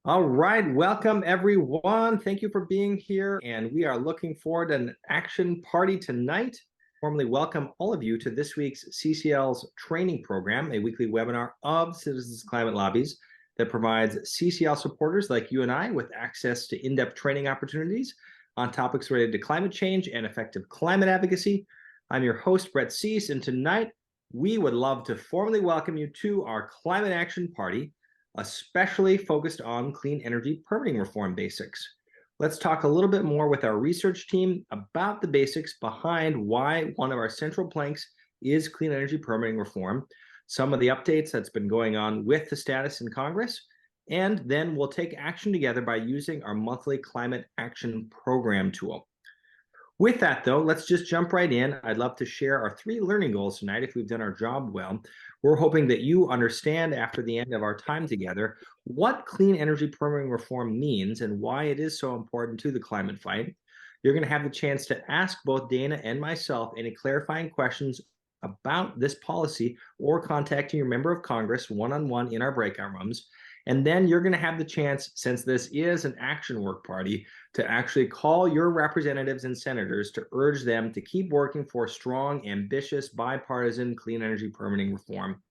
All right, welcome everyone. Thank you for being here. And we are looking forward to an action party tonight. Formally welcome all of you to this week's CCL's training program, a weekly webinar of Citizens Climate Lobbies that provides CCL supporters like you and I with access to in-depth training opportunities on topics related to climate change and effective climate advocacy. I'm your host, Brett Cease, and tonight we would love to formally welcome you to our Climate Action Party, especially focused on clean energy permitting reform basics. Let's talk a little bit more with our research team about the basics behind why one of our central planks is clean energy permitting reform, some of the updates that's been going on with the status in Congress, and then we'll take action together by using our monthly climate action program tool. With that, though, let's just jump right in. I'd love to share our 3 learning goals tonight if we've done our job well. We're hoping that you understand after the end of our time together what clean energy permitting reform means and why it is so important to the climate fight. You're going to have the chance to ask both Dana and myself any clarifying questions about this policy or contacting your member of Congress one-on-one in our breakout rooms. And then you're going to have the chance, since this is an action work party, to actually call your representatives and senators to urge them to keep working for strong, ambitious, bipartisan clean energy permitting reform.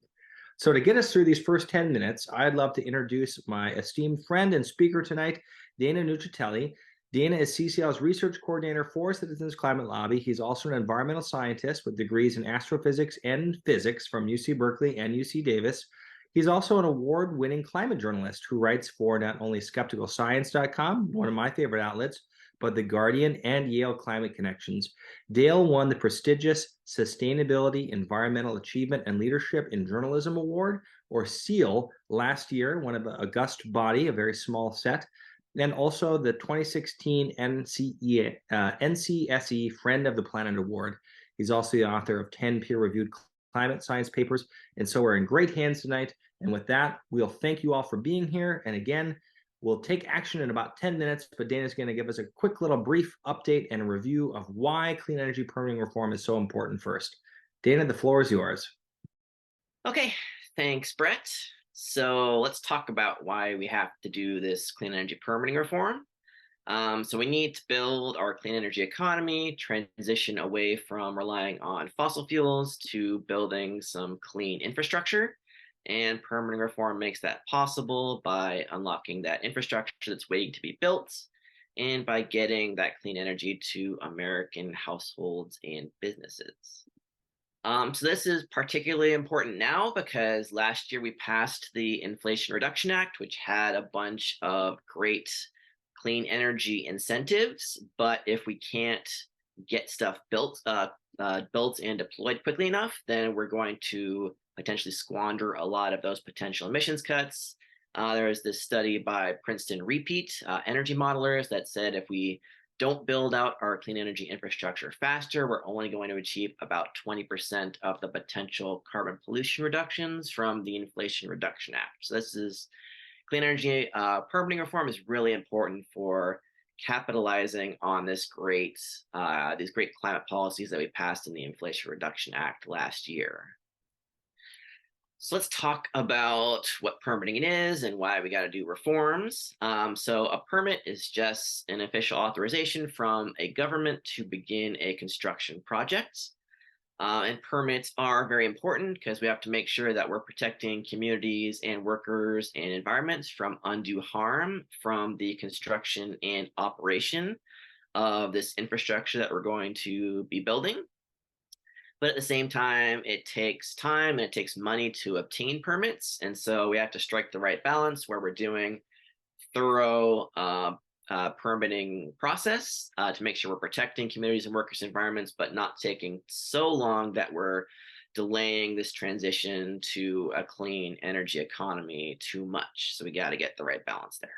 So to get us through these first 10 minutes, I'd love to introduce my esteemed friend and speaker tonight, Dana Nuccitelli. Dana is CCL's research coordinator for Citizens Climate Lobby. He's also an environmental scientist with degrees in astrophysics and physics from UC Berkeley and UC Davis. He's also an award-winning climate journalist who writes for not only skepticalscience.com, one of my favorite outlets, but The Guardian and Yale Climate Connections. Dale won the prestigious Sustainability, Environmental Achievement, and Leadership in Journalism Award, or SEAL, last year, one of the august body, a very small set, and also the 2016 NCSE Friend of the Planet Award. He's also the author of 10 peer-reviewed climate science papers, and so we're in great hands tonight. And with that, we'll thank you all for being here. And again, we'll take action in about 10 minutes, but Dana's going to give us a quick little brief update and a review of why clean energy permitting reform is so important first. Dana, the floor is yours. Okay, thanks, Brett. So let's talk about why we have to do this clean energy permitting reform. So we need to build our clean energy economy, transition away from relying on fossil fuels to building some clean infrastructure. And permitting reform makes that possible by unlocking that infrastructure that's waiting to be built and by getting that clean energy to American households and businesses. So this is particularly important now because last year we passed the Inflation Reduction Act, which had a bunch of great clean energy incentives. But if we can't get stuff built and deployed quickly enough, then we're going to potentially squander a lot of those potential emissions cuts. There's this study by Princeton Repeat Energy Modelers that said if we don't build out our clean energy infrastructure faster, we're only going to achieve about 20% of the potential carbon pollution reductions from the Inflation Reduction Act. So this is clean energy permitting reform is really important for capitalizing on these great climate policies that we passed in the Inflation Reduction Act last year. So let's talk about what permitting is and why we got to do reforms. So a permit is just an official authorization from a government to begin a construction project. And permits are very important because we have to make sure that we're protecting communities and workers and environments from undue harm from the construction and operation of this infrastructure that we're going to be building. But at the same time and it takes money to obtain permits. And so we have to strike the right balance where we're doing thorough permitting process to make sure we're protecting communities and workers' environments, but not taking so long that we're delaying this transition to a clean energy economy too much. So we got to get the right balance there.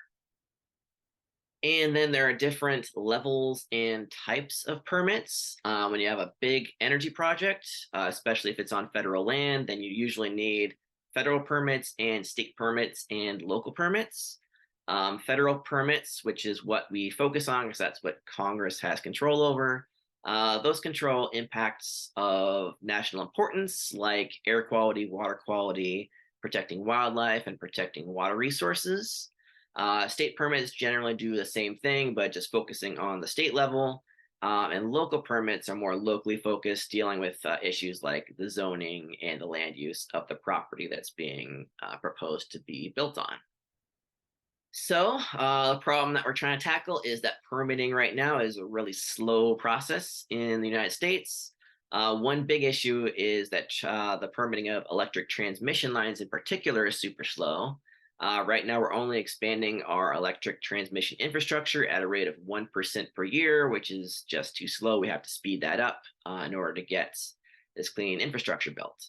And then there are different levels and types of permits. When you have a big energy project, especially if it's on federal land, then you usually need federal permits and state permits and local permits. Federal permits, which is what we focus on because that's what Congress has control over. Those control impacts of national importance like air quality, water quality, protecting wildlife, and protecting water resources. State permits generally do the same thing, but just focusing on the state level. And local permits are more locally focused, dealing with issues like the zoning and the land use of the property that's being proposed to be built on. So, the problem that we're trying to tackle is that permitting right now is a really slow process in the United States. One big issue is that the permitting of electric transmission lines in particular is super slow. Right now, we're only expanding our electric transmission infrastructure at a rate of 1% per year, which is just too slow. We have to speed that up in order to get this clean infrastructure built.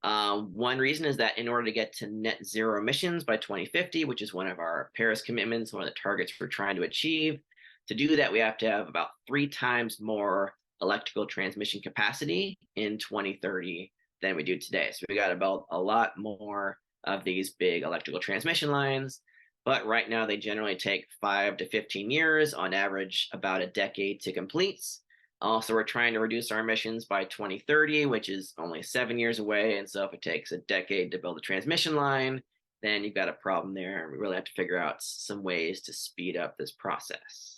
One reason is that in order to get to net zero emissions by 2050, which is one of our Paris commitments, one of the targets we're trying to achieve, to do that, we have to have about 3 times more electrical transmission capacity in 2030 than we do today. So we got about a lot more of these big electrical transmission lines. But right now, they generally take 5 to 15 years, on average, about a decade to complete. Also, we're trying to reduce our emissions by 2030, which is only 7 years away. And so if it takes a decade to build a transmission line, then you've got a problem there. We really have to figure out some ways to speed up this process.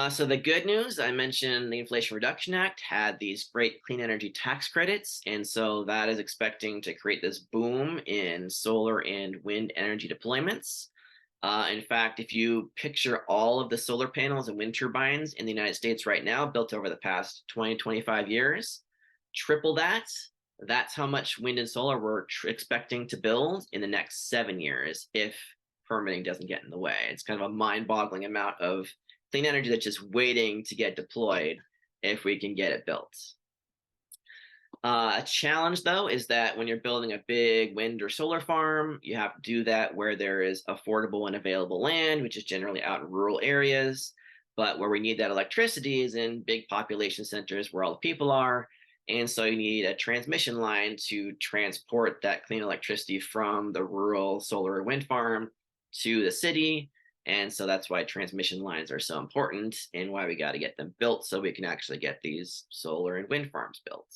So the good news, I mentioned the Inflation Reduction Act had these great clean energy tax credits. And so that is expecting to create this boom in solar and wind energy deployments. In fact, if you picture all of the solar panels and wind turbines in the United States right now, built over the past 20, 25 years, triple that. That's how much wind and solar we're expecting to build in the next 7 years if permitting doesn't get in the way. It's kind of a mind-boggling amount of clean energy that's just waiting to get deployed if we can get it built. A challenge, though, is that when you're building a big wind or solar farm, you have to do that where there is affordable and available land, which is generally out in rural areas. But where we need that electricity is in big population centers where all the people are. And so you need a transmission line to transport that clean electricity from the rural solar or wind farm to the city. And so that's why transmission lines are so important and why we got to get them built so we can actually get these solar and wind farms built.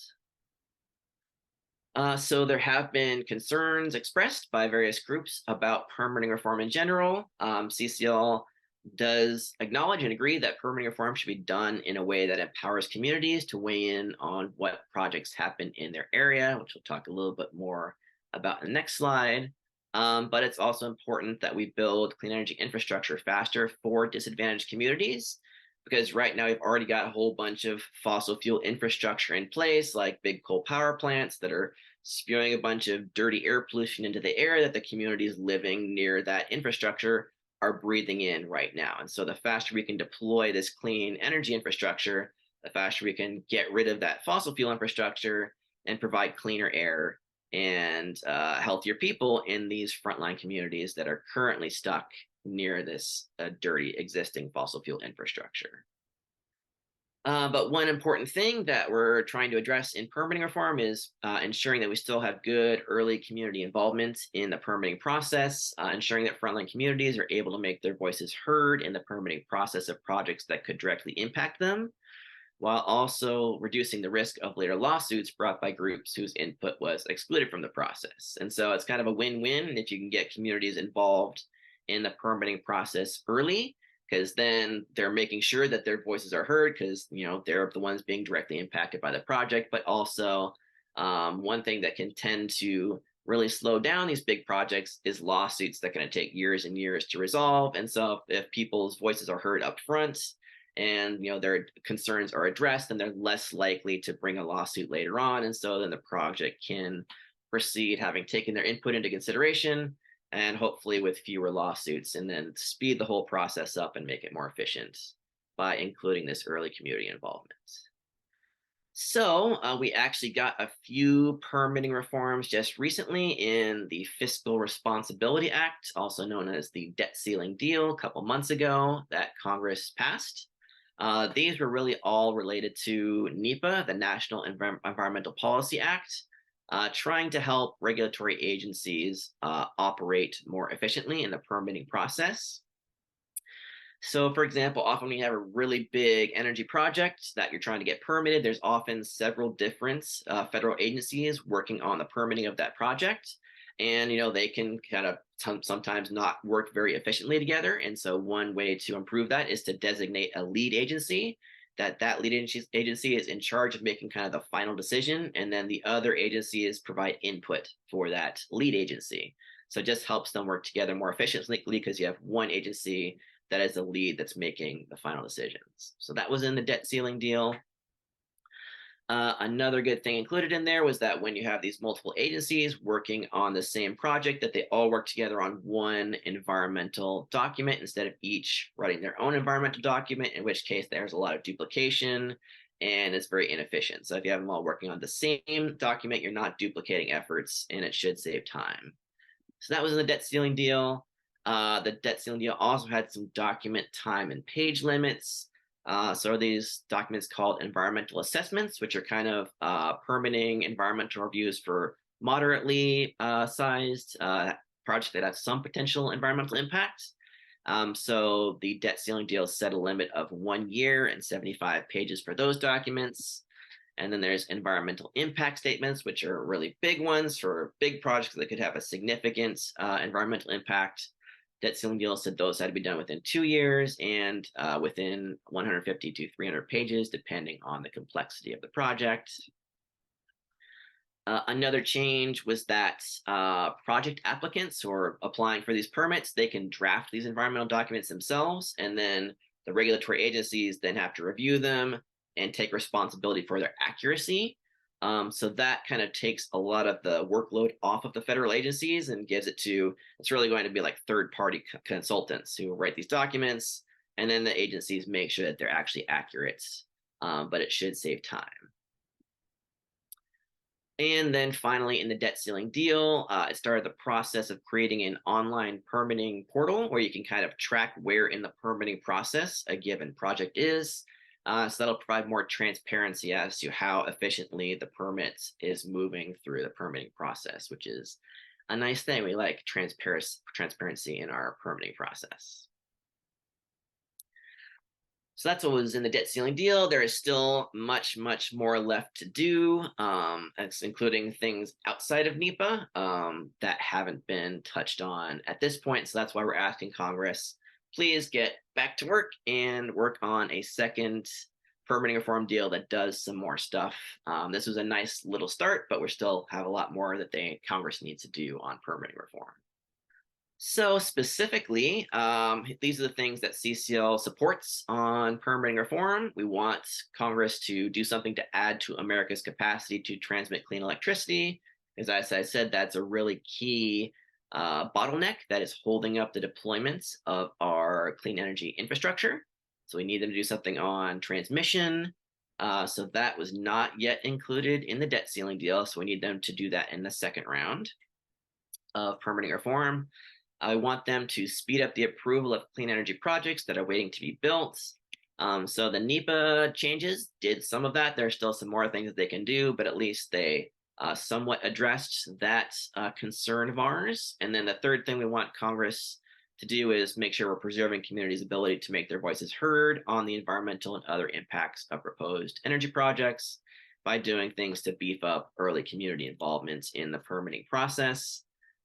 So there have been concerns expressed by various groups about permitting reform in general. CCL does acknowledge and agree that permitting reform should be done in a way that empowers communities to weigh in on what projects happen in their area, which we'll talk a little bit more about in the next slide. But it's also important that we build clean energy infrastructure faster for disadvantaged communities, because right now we've already got a whole bunch of fossil fuel infrastructure in place, like big coal power plants that are spewing a bunch of dirty air pollution into the air that the communities living near that infrastructure are breathing in right now. And so the faster we can deploy this clean energy infrastructure, the faster we can get rid of that fossil fuel infrastructure and provide cleaner air and healthier people in these frontline communities that are currently stuck near this dirty existing fossil fuel infrastructure. But one important thing that we're trying to address in permitting reform is ensuring that we still have good early community involvement in the permitting process, ensuring that frontline communities are able to make their voices heard in the permitting process of projects that could directly impact them, while also reducing the risk of later lawsuits brought by groups whose input was excluded from the process. And so it's kind of a win-win if you can get communities involved in the permitting process early, because then they're making sure that their voices are heard, because they're the ones being directly impacted by the project. But also, one thing that can tend to really slow down these big projects is lawsuits that are going to take years and years to resolve. And so if people's voices are heard up front and their concerns are addressed, then they're less likely to bring a lawsuit later on. And so then the project can proceed having taken their input into consideration, and hopefully with fewer lawsuits, and then speed the whole process up and make it more efficient by including this early community involvement. So we actually got a few permitting reforms just recently in the Fiscal Responsibility Act, also known as the debt ceiling deal, a couple months ago that Congress passed. These were really all related to NEPA, the National Environmental Policy Act, trying to help regulatory agencies operate more efficiently in the permitting process. So, for example, often when you have a really big energy project that you're trying to get permitted, there's often several different federal agencies working on the permitting of that project. and they can kind of sometimes not work very efficiently together. And so one way to improve that is to designate a lead agency. That lead agency is in charge of making kind of the final decision, and then the other agencies provide input for that lead agency. So it just helps them work together more efficiently because you have one agency that is the lead that's making the final decisions. So that was in the debt ceiling deal. Another good thing included in there was that when you have these multiple agencies working on the same project, that they all work together on one environmental document instead of each writing their own environmental document, in which case there's a lot of duplication and it's very inefficient. So if you have them all working on the same document, you're not duplicating efforts and it should save time. So that was in the debt ceiling deal. The debt ceiling deal also had some document time and page limits. So are these documents called environmental assessments, which are kind of permitting environmental reviews for moderately sized projects that have some potential environmental impact. So the debt ceiling deal set a limit of 1 year and 75 pages for those documents. And then there's environmental impact statements, which are really big ones for big projects that could have a significant environmental impact. Debt ceiling deal said those had to be done within 2 years and within 150 to 300 pages, depending on the complexity of the project. Another change was that project applicants who are applying for these permits, they can draft these environmental documents themselves, and then the regulatory agencies then have to review them and take responsibility for their accuracy. So that kind of takes a lot of the workload off of the federal agencies and gives it to, it's really going to be like third-party consultants who write these documents, and then the agencies make sure that they're actually accurate, but it should save time. And then finally, in the debt ceiling deal, it started the process of creating an online permitting portal where you can kind of track where in the permitting process a given project is. So that'll provide more transparency as to how efficiently the permit is moving through the permitting process, which is a nice thing. We like transparency in our permitting process. So that's what was in the debt ceiling deal. There is still much, much more left to do, including things outside of NEPA that haven't been touched on at this point. So that's why we're asking Congress, please get back to work and work on a second permitting reform deal that does some more stuff. This was a nice little start, but we still have a lot more that Congress needs to do on permitting reform. So specifically, these are the things that CCL supports on permitting reform. We want Congress to do something to add to America's capacity to transmit clean electricity. As I said, that's a really key bottleneck that is holding up the deployments of our clean energy infrastructure. So we need them to do something on transmission. So that was not yet included in the debt ceiling deal. So we need them to do that in the second round of permitting reform. I want them to speed up the approval of clean energy projects that are waiting to be built. So the NEPA changes did some of that. There are still some more things that they can do, but at least they somewhat addressed that concern of ours. And then the third thing we want Congress to do is make sure we're preserving communities' ability to make their voices heard on the environmental and other impacts of proposed energy projects by doing things to beef up early community involvement in the permitting process.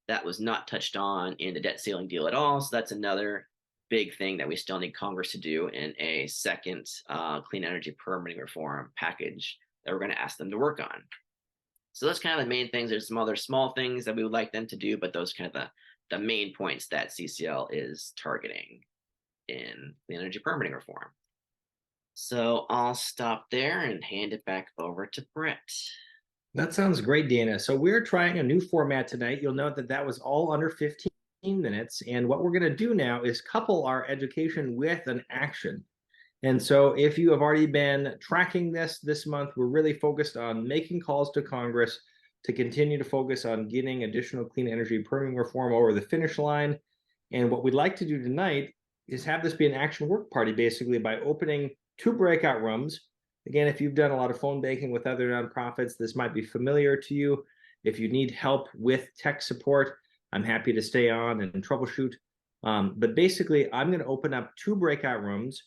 That was not touched on in the debt ceiling deal at all. So that's another big thing that we still need Congress to do in a second clean energy permitting reform package that we're going to ask them to work on. So those kind of the main things. There's some other small things that we would like them to do, but those kind of the main points that CCL is targeting in clean energy permitting reform. So I'll stop there and hand it back over to Brett. That sounds great, Dana. So we're trying a new format tonight. You'll note that that was all under 15 minutes. And what we're going to do now is couple our education with an action. And so if you have already been tracking this month, we're really focused on making calls to Congress to continue to focus on getting additional clean energy permitting reform over the finish line. And what we'd like to do tonight is have this be an action work party, basically by opening 2 breakout rooms. Again, if you've done a lot of phone banking with other nonprofits, this might be familiar to you. If you need help with tech support, I'm happy to stay on and troubleshoot. But basically, I'm going to open up 2 breakout rooms.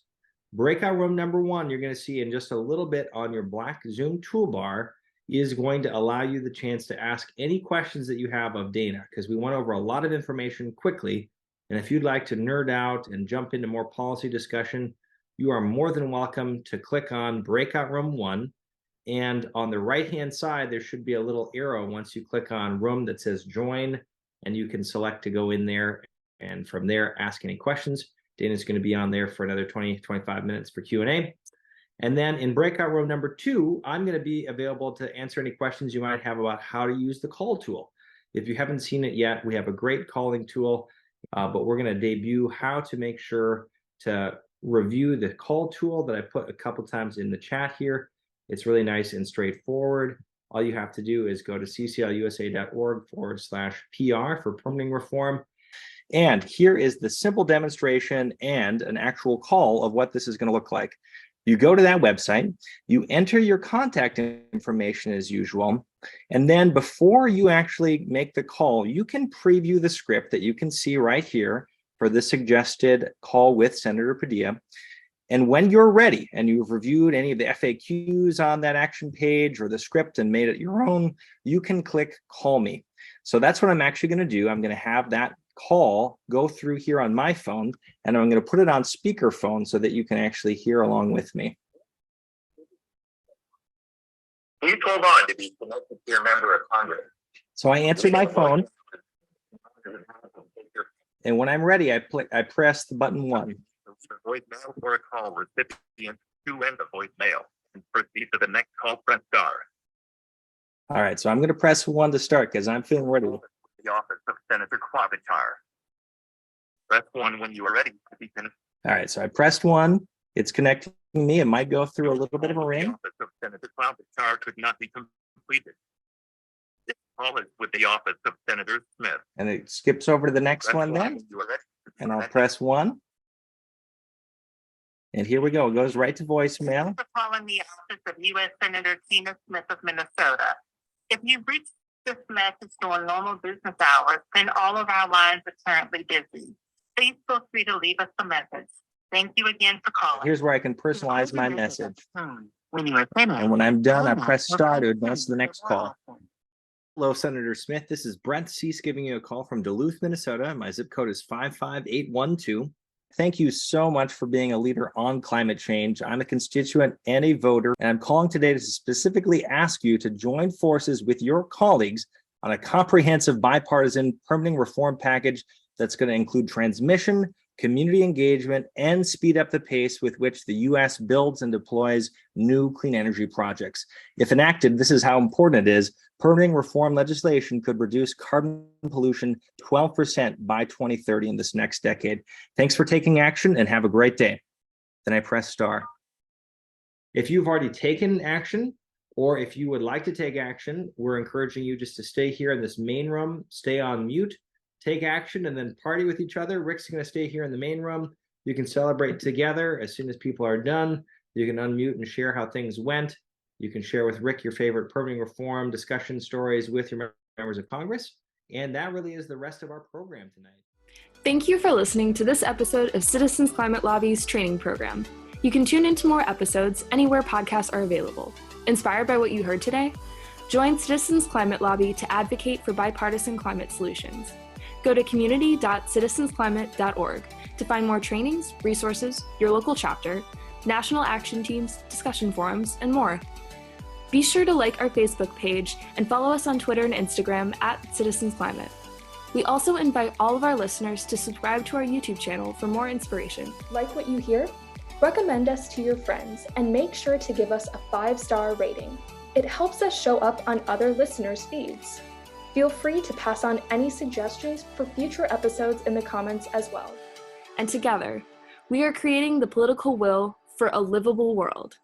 Breakout room number 1, you're going to see in just a little bit on your black Zoom toolbar. is going to allow you the chance to ask any questions that you have of Dana, because we went over a lot of information quickly. And if you'd like to nerd out and jump into more policy discussion, you are more than welcome to click on Breakout Room 1. And on the right-hand side, there should be a little arrow once you click on room that says join, and you can select to go in there. And from there, ask any questions. Dana's going to be on there for another 20, 25 minutes for Q&A. And then in breakout room number 2, I'm going to be available to answer any questions you might have about how to use the call tool. If you haven't seen it yet, we have a great calling tool, but we're going to debut how to make sure to review the call tool that I put a couple times in the chat here. It's really nice and straightforward. All you have to do is go to cclusa.org/PR for permitting reform. And here is the simple demonstration and an actual call of what this is going to look like. You go to that website, you enter your contact information as usual, and then before you actually make the call, you can preview the script that you can see right here for the suggested call with Senator Padilla. And when you're ready and you've reviewed any of the FAQs on that action page or the script and made it your own, you can click Call Me. So that's what I'm actually going to do. I'm going to have that call go through here on my phone, and I'm going to put it on speakerphone so that you can actually hear along with me. Please hold on to be connected to your member of Congress. So I answered my phone, and when I'm ready, I press the button 1. The voicemail or a call recipient to end the voicemail and proceed to the next call. Press star. All right, so I'm going to press 1 to start because I'm feeling ready. The office of Senator Klobuchar. Press 1 when you are ready to be finished. All right, so I pressed 1. It's connecting me. It might go through a little bit of a ring. The office of Senator Klobuchar could not be completed. This call is with the office of Senator Smith. And it skips over to the next one then. And I'll press 1. And here we go. It goes right to voicemail. For calling the office of U.S. Senator Tina Smith of Minnesota. If you've reached this message during normal business hours, then all of our lines are currently busy. Please feel free to leave us a message. Thank you again for calling. Here's where I can personalize my message. When you are finished, And when I'm done, I press star to advance to the next call. Hello, Senator Smith. This is Brent Cease giving you a call from Duluth, Minnesota. My zip code is 55812. Thank you so much for being a leader on climate change. I'm a constituent and a voter, and I'm calling today to specifically ask you to join forces with your colleagues on a comprehensive bipartisan permitting reform package that's going to include transmission, community engagement, and speed up the pace with which the U.S. builds and deploys new clean energy projects. If enacted, this is how important it is. Permitting reform legislation could reduce carbon pollution 12% by 2030 in this next decade. Thanks for taking action and have a great day. Then I press star. If you've already taken action, or if you would like to take action, we're encouraging you just to stay here in this main room, stay on mute, take action, and then party with each other. Rick's going to stay here in the main room. You can celebrate together. As soon as people are done, you can unmute and share how things went. You can share with Rick your favorite permitting reform discussion stories with your members of Congress. And that really is the rest of our program tonight. Thank you for listening to this episode of Citizens Climate Lobby's training program. You can tune into more episodes anywhere podcasts are available. Inspired by what you heard today? Join Citizens Climate Lobby to advocate for bipartisan climate solutions. Go to community.citizensclimate.org to find more trainings, resources, your local chapter, national action teams, discussion forums, and more. Be sure to like our Facebook page and follow us on Twitter and Instagram @CitizensClimate. We also invite all of our listeners to subscribe to our YouTube channel for more inspiration. Like what you hear? Recommend us to your friends and make sure to give us a 5-star rating. It helps us show up on other listeners' feeds. Feel free to pass on any suggestions for future episodes in the comments as well. And together, we are creating the political will for a livable world.